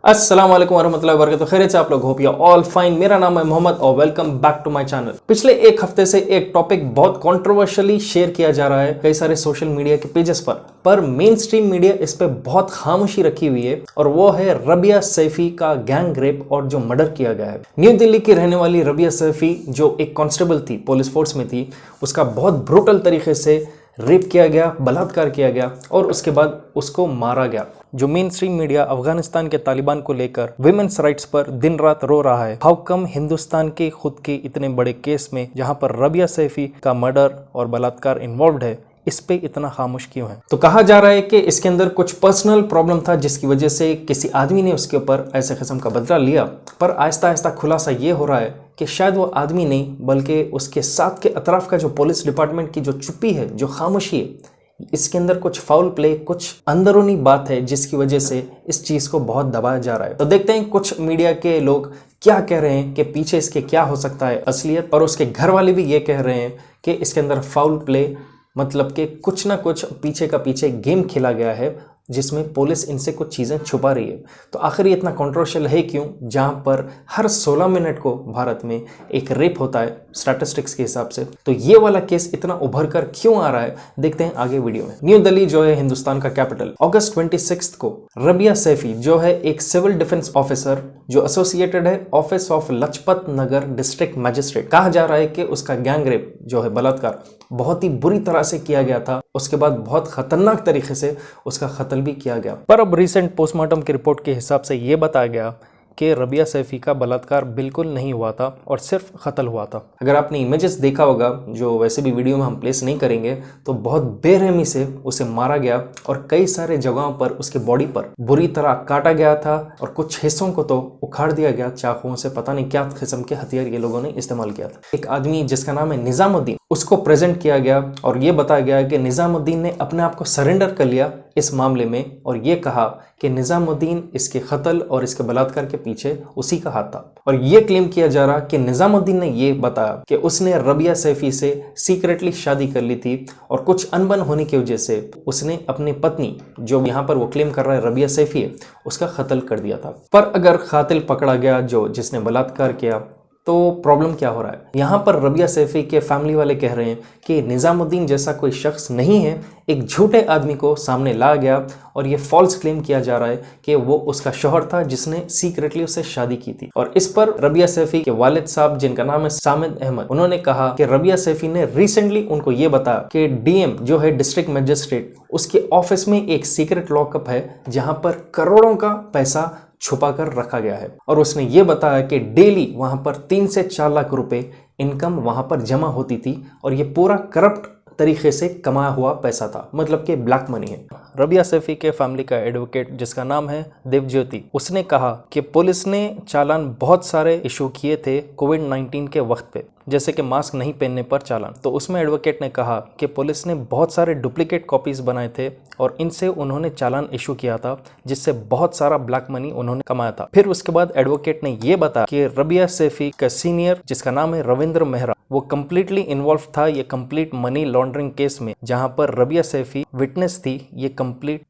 अस्सलाम वालेकुम वरहमतुल्लाहि वबरकातुहू। खैरियत से आप लोग होप यू ऑल फाइन। मेरा नाम है मोहम्मद और welcome back to my channel. पिछले एक हफ्ते से एक टॉपिक बहुत कंट्रोवर्शियली शेयर किया जा रहा है कई सारे सोशल मीडिया के पेजेस पर मेन स्ट्रीम मीडिया इस पे बहुत खामोशी रखी हुई है और वो है रबिया सैफी का गैंग रेप और जो मर्डर किया गया है। न्यू दिल्ली की रहने वाली रबिया सैफी जो एक कांस्टेबल थी, पुलिस फोर्स में थी, उसका बहुत ब्रूटल तरीके से रेप किया गया, बलात्कार किया गया और उसके बाद उसको मारा गया। जो मेन स्ट्रीम मीडिया अफगानिस्तान के तालिबान को लेकर विमेन्स राइट्स पर दिन रात रो रहा है, हाउ कम हिंदुस्तान के खुद के इतने बड़े केस में जहां पर रबिया सैफी का मर्डर और बलात्कार इन्वॉल्व है, इस पे इतना खामोश क्यों है। तो कहा जा रहा है कि इसके अंदर कुछ पर्सनल प्रॉब्लम था जिसकी वजह से किसी आदमी ने उसके ऊपर ऐसे किस्म का बदला लिया। पर आहिस्ता आहिस्ता खुलासा ये हो रहा है कि शायद वो आदमी नहीं बल्कि उसके साथ के अतराफ का जो पुलिस डिपार्टमेंट की जो चुप्पी है, जो खामोशी है, इसके अंदर कुछ फाउल प्ले, कुछ अंदरूनी बात है जिसकी वजह से इस चीज को बहुत दबाया जा रहा है। तो देखते हैं कुछ मीडिया के लोग क्या कह रहे हैं कि पीछे इसके क्या हो सकता है असलियत। और उसके घर वाले भी ये कह रहे हैं कि इसके अंदर फाउल प्ले मतलब कि कुछ ना कुछ पीछे का पीछे गेम खेला गया है जिसमें पुलिस इनसे कुछ चीज़ें छुपा रही है। तो आखिर ये इतना कंट्रोवर्शियल है क्यों, जहां पर हर 16 मिनट को भारत में एक रेप होता है स्टैटिस्टिक्स के हिसाब से। तो ये वाला केस इतना उभर कर क्यों आ रहा है, देखते हैं आगे वीडियो में। न्यू दिल्ली जो है हिंदुस्तान का कैपिटल, अगस्त 26 को रबिया सैफी जो है एक सिविल डिफेंस ऑफिसर जो एसोसिएटेड है office of Lajpat Nagar district magistrate, कहा जा रहा है कि उसका गैंग रेप जो है बलात्कार बहुत ही बुरी तरह से किया गया था। उसके बाद बहुत खतरनाक तरीके से उसका कत्ल भी किया गया। पर अब रिसेंट पोस्टमार्टम की रिपोर्ट के हिसाब से यह बताया गया कि रबिया सैफी का बलात्कार बिल्कुल नहीं हुआ था और सिर्फ कत्ल हुआ था। अगर आपने इमेजेस देखा होगा, जो वैसे भी वीडियो में हम प्लेस नहीं करेंगे, तो बहुत बेरहमी से उसे मारा गया और कई सारे जगहों पर उसके बॉडी पर बुरी तरह काटा गया था और कुछ हिस्सों को तो उखाड़ दिया गया चाकुओं से। पता नहीं क्या किस्म के हथियार ये लोगों ने इस्तेमाल किया था। एक आदमी जिसका नाम है निजामुद्दीन, उसको प्रेजेंट किया गया और ये बताया गया कि निजामुद्दीन ने अपने आप को सरेंडर कर लिया इस मामले में और ये कहा कि निजामुद्दीन इसके कत्ल और इसके बलात्कार के पीछे उसी का हाथ था। और ये क्लेम किया जा रहा कि निजामुद्दीन ने ये बताया कि उसने रबिया सैफी से सीक्रेटली शादी कर ली थी और कुछ अनबन होने की वजह से उसने अपनी पत्नी, जो यहाँ पर वो क्लेम कर रहा है रबिया सैफी है, उसका कत्ल कर दिया था। पर अगर कातिल पकड़ा गया जो जिसने बलात्कार किया, तो प्रॉब्लम क्या हो रहा है। यहाँ पर रबिया सैफी के फैमिली वाले कह रहे हैं कि निजामुद्दीन जैसा कोई शख्स नहीं है, एक झूठे आदमी को सामने लाया गया और ये फॉल्स क्लेम किया जा रहा है कि वो उसका शौहर था जिसने सीक्रेटली उससे शादी की थी। और इस पर रबिया सैफी के वालिद साहब, जिनका नाम है सामिद अहमद, उन्होंने कहा कि रबिया सैफी ने रिसेंटली उनको ये बताया कि डीएम जो है डिस्ट्रिक्ट मजिस्ट्रेट, उसके ऑफिस में एक सीक्रेट लॉकअप है जहां पर करोड़ों का पैसा छुपा कर रखा गया है। और उसने ये बताया कि डेली वहां पर 3 से 4 लाख रुपए इनकम वहां पर जमा होती थी और ये पूरा करप्ट तरीके से कमाया हुआ पैसा था, मतलब कि ब्लैक मनी है। रबिया सैफी के फैमिली का एडवोकेट जिसका नाम है देवज्योति, उसने कहा कि पुलिस ने चालान बहुत सारे इशू किए थे कोविड-19 के वक्त पे, जैसे कि मास्क नहीं पहनने पर चालान। तो उसमें एडवोकेट ने कहा कि पुलिस ने बहुत सारे डुप्लीकेट कॉपीज बनाए थे और इनसे उन्होंने चालान इशू किया था जिससे बहुत सारा ब्लैक मनी उन्होंने कमाया था। फिर उसके बाद एडवोकेट ने यह बताया कि रबिया सैफी का सीनियर जिसका नाम है रविंद्र मेहरा, वो कम्प्लीटली इन्वॉल्व था ये कंप्लीट मनी लॉन्ड्रिंग केस में, जहां पर रबिया सैफी विटनेस थी ये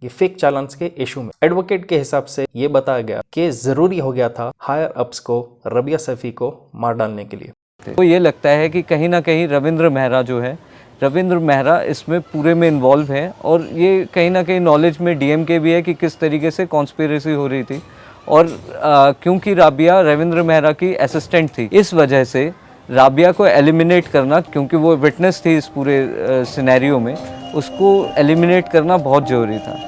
फेक चालान के इशू में। एडवोकेट के हिसाब से ये बताया गया कि जरूरी हो गया था हायर अप्स को रबिया सैफी को मार डालने के लिए। तो ये लगता है कि कहीं ना कहीं रविंद्र मेहरा इसमें पूरे में इन्वॉल्व है और ये कहीं ना कहीं नॉलेज में डीएम के भी है कि किस तरीके से कॉन्स्पिरेसी हो रही थी। और क्योंकि राबिया रविंद्र मेहरा की असिस्टेंट थी, इस वजह से राबिया को एलिमिनेट करना, क्योंकि वो विटनेस थी इस पूरे सिनेरियो में, उसको एलिमिनेट करना बहुत ज़रूरी था।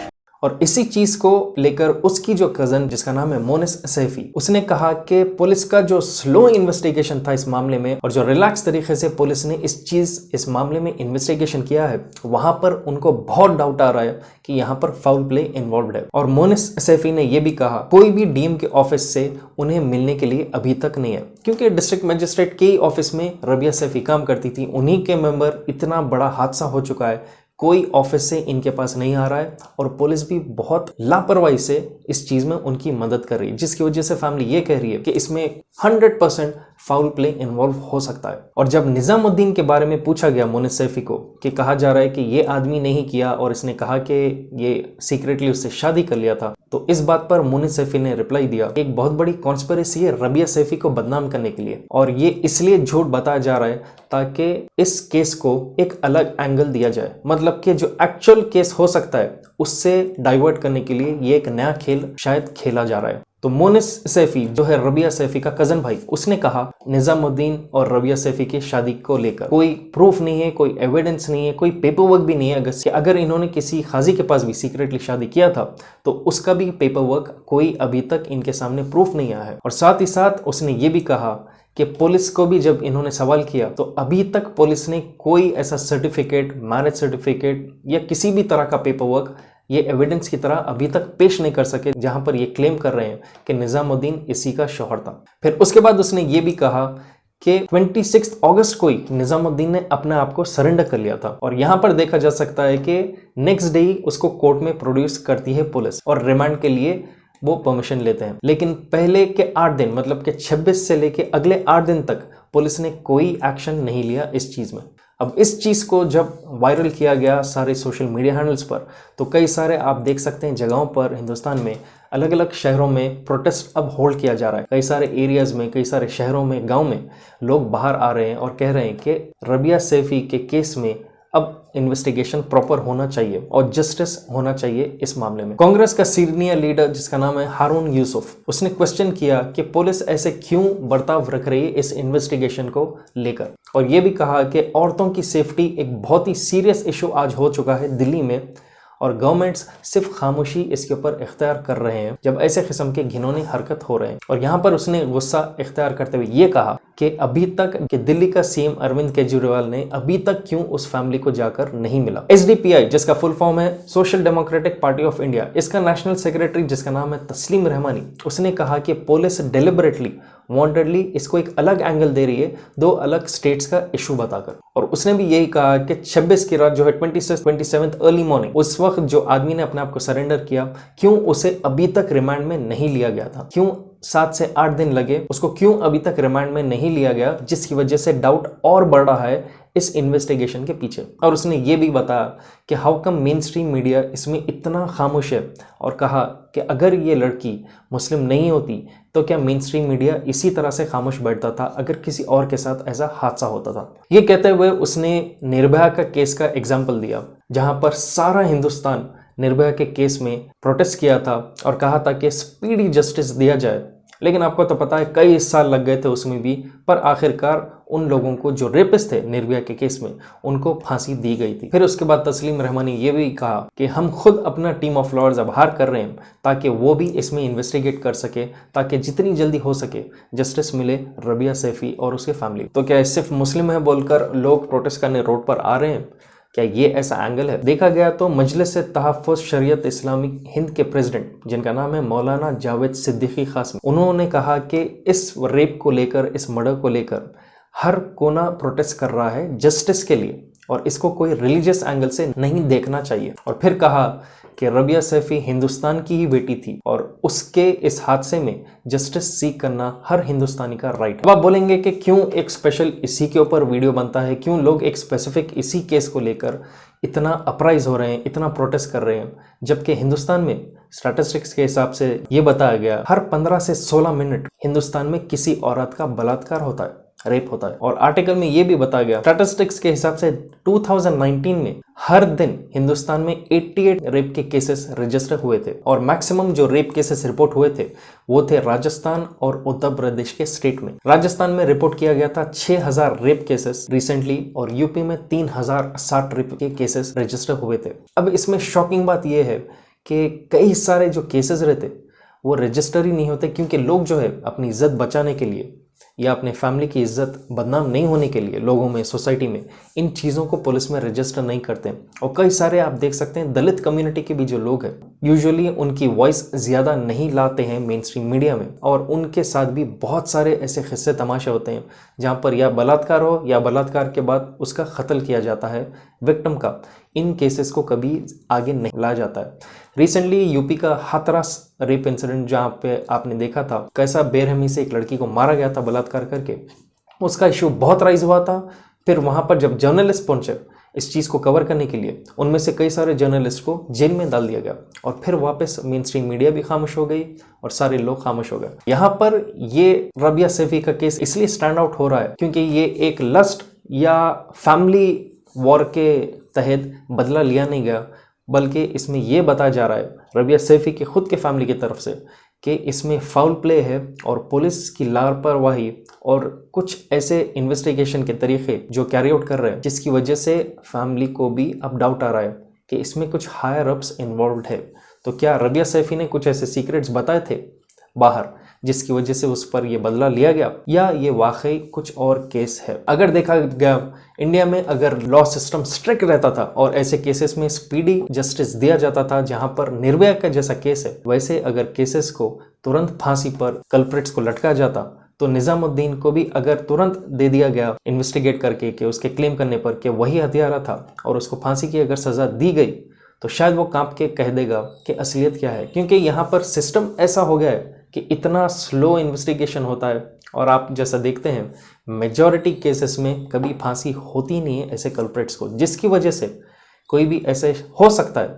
और इसी चीज को लेकर उसकी जो कजन जिसका नाम है मोनिस सैफी, उसने कहा कि पुलिस का जो स्लो इन्वेस्टिगेशन था इस मामले में और जो रिलैक्स तरीके से पुलिस ने इस मामले में इन्वेस्टिगेशन किया है, वहां पर उनको बहुत डाउट आ रहा है कि यहाँ पर फाउल प्ले इन्वॉल्व है। और मोनिस सैफी ने यह भी कहा कोई भी डीएम के ऑफिस से उन्हें मिलने के लिए अभी तक नहीं है, क्योंकि डिस्ट्रिक्ट मजिस्ट्रेट के ऑफिस में रबिया सैफी काम करती थी, उन्हीं के मेंबर, इतना बड़ा हादसा हो चुका है, कोई ऑफिस से इनके पास नहीं आ रहा है और पुलिस भी बहुत लापरवाही से इस चीज में उनकी मदद कर रही है, जिसकी वजह से फैमिली ये कह रही है कि इसमें 100% फाउल प्ले इन्वॉल्व हो सकता है। और जब निजामुद्दीन के बारे में पूछा गया मोनिस सैफी को कि कहा जा रहा है कि ये आदमी नहीं किया और इसने कहा कि ये सीक्रेटली उससे शादी कर लिया था, तो इस बात पर मोनिस सैफी ने रिप्लाई दिया, एक बहुत बड़ी कॉन्स्पिरेसी है रबिया सैफी को बदनाम करने के लिए, और ये इसलिए झूठ बताया जा रहा है ताकि इस केस को एक अलग एंगल दिया जाए, मतलब कि जो एक्चुअल केस हो सकता है उससे डाइवर्ट करने के लिए ये एक नया खेल शायद खेला जा रहा है। तो मोनिस सैफी जो है रबिया सैफी का कजन भाई, उसने कहा निजामुद्दीन और रबिया सैफी की शादी को लेकर कोई प्रूफ नहीं है, कोई एविडेंस नहीं है, कोई पेपर वर्क भी नहीं है कि अगर इन्होंने किसी खाजी के पास भी सीक्रेटली शादी किया था तो उसका भी पेपर वर्क कोई अभी तक इनके सामने प्रूफ नहीं आया है। और साथ ही साथ उसने ये भी कहा कि पुलिस को भी जब इन्होंने सवाल किया तो अभी तक पुलिस ने कोई ऐसा सर्टिफिकेट, मैरिज सर्टिफिकेट या किसी भी तरह का पेपर वर्क ये एविडेंस की तरह अभी तक पेश नहीं कर सके जहां पर ये क्लेम कर रहे हैं कि निजामुद्दीन इसी का शौहर था। फिर उसके बाद उसने ये भी कहा कि 26 अगस्त को ही निजामुद्दीन ने अपने आप को सरेंडर कर लिया था, और यहां पर देखा जा सकता है कि नेक्स्ट डे ही उसको कोर्ट में प्रोड्यूस करती है पुलिस और रिमांड के लिए वो परमिशन लेते हैं। लेकिन पहले के 8 दिन मतलब कि 26 से लेके अगले 8 दिन तक पुलिस ने कोई एक्शन नहीं लिया इस चीज में। अब इस चीज को जब वायरल किया गया सारे सोशल मीडिया हैंडल्स पर, तो कई सारे आप देख सकते हैं जगहों पर हिंदुस्तान में अलग अलग शहरों में प्रोटेस्ट अब होल्ड किया जा रहा है। कई सारे एरियाज में, कई सारे शहरों में, गांव में लोग बाहर आ रहे हैं और कह रहे हैं कि रबिया सैफी के केस में अब इन्वेस्टिगेशन प्रॉपर होना चाहिए और जस्टिस होना चाहिए इस मामले में। कांग्रेस का सीनियर लीडर जिसका नाम है हारून यूसुफ, उसने क्वेश्चन किया कि पुलिस ऐसे क्यों बर्ताव रख रही है इस इन्वेस्टिगेशन को लेकर, और ये भी कहा कि औरतों की सेफ्टी एक बहुत ही सीरियस इशू आज हो चुका है दिल्ली में, और गवर्नमेंट्स सिर्फ खामोशी इसके ऊपर इख्तियार कर रहे हैं जब ऐसे किस्म के घिनौनी हरकत हो रहे हैं। और यहाँ पर उसने गुस्सा इख्तियार करते हुए ये कहा कि अभी तक कि दिल्ली का सीएम अरविंद केजरीवाल ने अभी तक क्यों उस फैमिली को जाकर नहीं मिला। एसडीपीआई जिसका फुल फॉर्म है social democratic party of India, इसका नेशनल सेक्रेटरी जिसका नाम है तस्लीम रहमानी, उसने कहा कि पुलिस डेलिबरेटली, वांटेडली इसको एक अलग एंगल दे रही है, दो अलग स्टेट्स का इशू बताकर। और उसने भी यही कहा कि 26 की रात जो है 27 अर्ली मॉर्निंग, उस वक्त जो आदमी ने अपने आप को सरेंडर किया, क्यों उसे अभी तक रिमांड में नहीं लिया गया था, क्यों 7 से 8 दिन लगे, उसको क्यों अभी तक रिमांड में नहीं लिया गया, जिसकी वजह से डाउट और बढ़ रहा है इस इन्वेस्टिगेशन के पीछे। और उसने ये भी बताया कि how come main stream media इसमें इतना खामोश है, और कहा कि अगर ये लड़की मुस्लिम नहीं होती तो क्या मेन स्ट्रीम मीडिया इसी तरह से खामोश बैठता था अगर किसी और के साथ ऐसा हादसा होता था। ये कहते हुए उसने निर्भया का केस का एग्जाम्पल दिया, जहां पर सारा हिंदुस्तान निर्भया के केस में प्रोटेस्ट किया था और कहा था कि स्पीडी जस्टिस दिया जाए। लेकिन आपको तो पता है कई साल लग गए थे उसमें भी, पर आखिरकार उन लोगों को जो रेपिस्ट थे निर्भया के केस में उनको फांसी दी गई थी। फिर उसके बाद तस्लीम रहमानी ये भी कहा कि हम खुद अपना टीम ऑफ लॉयर्स अब हायर कर रहे हैं ताकि वो भी इसमें इन्वेस्टिगेट कर सके, ताकि जितनी जल्दी हो सके जस्टिस मिले रबिया सैफी और उसके फैमिली। तो क्या सिर्फ मुस्लिम है बोलकर लोग प्रोटेस्ट करने रोड पर आ रहे हैं? क्या ये ऐसा एंगल है? देखा गया तो मजलिस तहफ़्फ़ुज़ शरीयत इस्लामिक हिंद के प्रेसिडेंट जिनका नाम है मौलाना जावेद सिद्दीकी क़ासिमी, उन्होंने कहा कि इस रेप को लेकर, इस मर्डर को लेकर हर कोना प्रोटेस्ट कर रहा है जस्टिस के लिए, और इसको कोई रिलीजियस एंगल से नहीं देखना चाहिए। और फिर कहा कि रबिया सैफी हिंदुस्तान की ही बेटी थी और उसके इस हादसे में जस्टिस सीख करना हर हिंदुस्तानी का राइट। अब आप बोलेंगे कि क्यों एक स्पेशल इसी के ऊपर वीडियो बनता है, क्यों लोग एक स्पेसिफिक इसी केस को लेकर इतना अपराइज हो रहे हैं, इतना प्रोटेस्ट कर रहे हैं, जबकि हिंदुस्तान में स्टैटिस्टिक्स के हिसाब से ये बताया गया हर 15 से 16 मिनट हिंदुस्तान में किसी औरत का बलात्कार होता है, रेप होता है। और आर्टिकल में ये भी बताया गया स्टैटिस्टिक्स के हिसाब से 2019 में हर दिन हिंदुस्तान में 88 रेप के केसेस रजिस्टर हुए थे, और मैक्सिमम जो रेप केसेस रिपोर्ट हुए थे वो थे राजस्थान और उत्तर प्रदेश के स्टेट में। राजस्थान में रिपोर्ट किया गया था 6000 रेप केसेस रिसेंटली, और यूपी में 3060 रेप के केसेस रजिस्टर हुए थे। अब इसमें शॉकिंग बात यह है कि कई सारे जो केसेस रहते वो रजिस्टर ही नहीं होते, क्योंकि लोग जो है अपनी इज्जत बचाने के लिए या अपने फैमिली की इज्जत बदनाम नहीं होने के लिए लोगों में, सोसाइटी में इन चीज़ों को पुलिस में रजिस्टर नहीं करते। और कई सारे आप देख सकते हैं दलित कम्युनिटी के भी जो लोग हैं यूजुअली उनकी वॉइस ज़्यादा नहीं लाते हैं मेन स्ट्रीम मीडिया में, और उनके साथ भी बहुत सारे ऐसे किस्से तमाशे होते हैं जहाँ पर या बलात्कार हो या बलात्कार के बाद उसका कत्ल किया जाता है विक्टिम का। इन केसेस को कभी आगे नहीं लाया जाता है। रिसेंटली यूपी का हाथरस रेप इंसिडेंट जहाँ पे आपने देखा था कैसा बेरहमी से एक लड़की को मारा गया था बलात्कार करके, उसका इशू बहुत राइज हुआ था। फिर वहाँ पर जब जर्नलिस्ट पहुँचे, इस चीज़ को कवर करने के लिए उनमें से कई सारे जर्नलिस्ट को जेल में डाल दिया गया और फिर वापस मेन स्ट्रीम मीडिया भी खामोश हो गई और सारे लोग खामोश हो गए। यहाँ पर ये रबिया सैफी का केस इसलिए स्टैंड आउट हो रहा है क्योंकि ये एक लस्ट या फैमिली वॉर के तहत बदला लिया नहीं गया, बल्कि इसमें यह बताया जा रहा है रबिया सैफी के खुद के फैमिली की तरफ से कि इसमें फाउल प्ले है और पुलिस की लापरवाही और कुछ ऐसे इन्वेस्टिगेशन के तरीके जो कैरी आउट कर रहे हैं जिसकी वजह से फैमिली को भी अब डाउट आ रहा है कि इसमें कुछ हायर अप्स इन्वॉल्व है। तो क्या रबिया सैफी ने कुछ ऐसे सीक्रेट्स बताए थे बाहर जिसकी वजह से उस पर यह बदला लिया गया, या ये वाकई कुछ और केस है? अगर देखा गया इंडिया में अगर लॉ सिस्टम स्ट्रिक्ट रहता था और ऐसे केसेस में स्पीडी जस्टिस दिया जाता था जहां पर निर्भया का जैसा केस है, वैसे अगर केसेस को तुरंत फांसी पर कल्प्रिट्स को लटका जाता तो निजामुद्दीन को भी अगर तुरंत दे दिया गया इन्वेस्टिगेट करके कि उसके क्लेम करने पर कि वही हत्यारा था और उसको फांसी की अगर सजा दी गई तो शायद वो कांप के कह देगा कि असलियत क्या है। क्योंकि यहाँ पर सिस्टम ऐसा हो गया है कि इतना स्लो इन्वेस्टिगेशन होता है और आप जैसा देखते हैं मेजॉरिटी केसेस में कभी फांसी होती नहीं है ऐसे कल्प्रिट्स को, जिसकी वजह से कोई भी ऐसे हो सकता है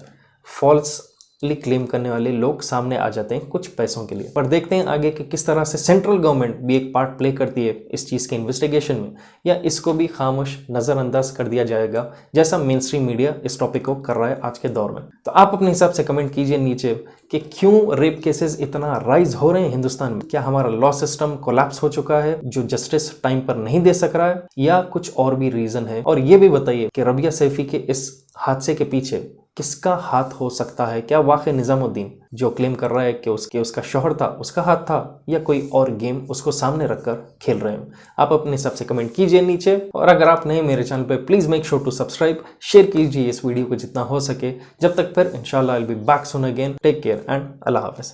फॉल्सली क्लेम करने वाले लोग सामने आ जाते हैं कुछ पैसों के लिए। पर देखते हैं आगे कि किस तरह से सेंट्रल गवर्नमेंट भी एक पार्ट प्ले करती है इस चीज़ के इन्वेस्टिगेशन में, या इसको भी खामोश नज़रअंदाज कर दिया जाएगा जैसा मेन स्ट्रीम मीडिया इस टॉपिक को कर रहा है आज के दौर में। तो आप अपने हिसाब से कमेंट कीजिए नीचे कि क्यों रेप केसेस इतना राइज हो रहे हैं हिंदुस्तान में। क्या हमारा लॉ सिस्टम कोलैप्स हो चुका है जो जस्टिस टाइम पर नहीं दे सक रहा है, या कुछ और भी रीजन है? और ये भी बताइए कि रबिया सैफी के इस हादसे के पीछे किसका हाथ हो सकता है? क्या वाकई निजामुद्दीन जो क्लेम कर रहा है कि उसका शौहर था उसका हाथ था, या कोई और गेम उसको सामने रखकर खेल रहे हैं? आप अपने हिसाब से कमेंट कीजिए नीचे, और अगर आप नए मेरे चैनल पे please make sure to subscribe, share कीजिए इस वीडियो को जितना हो सके। जब तक फिर इंशाल्लाह I will be back soon again. Take care and अल्लाह हाफिज।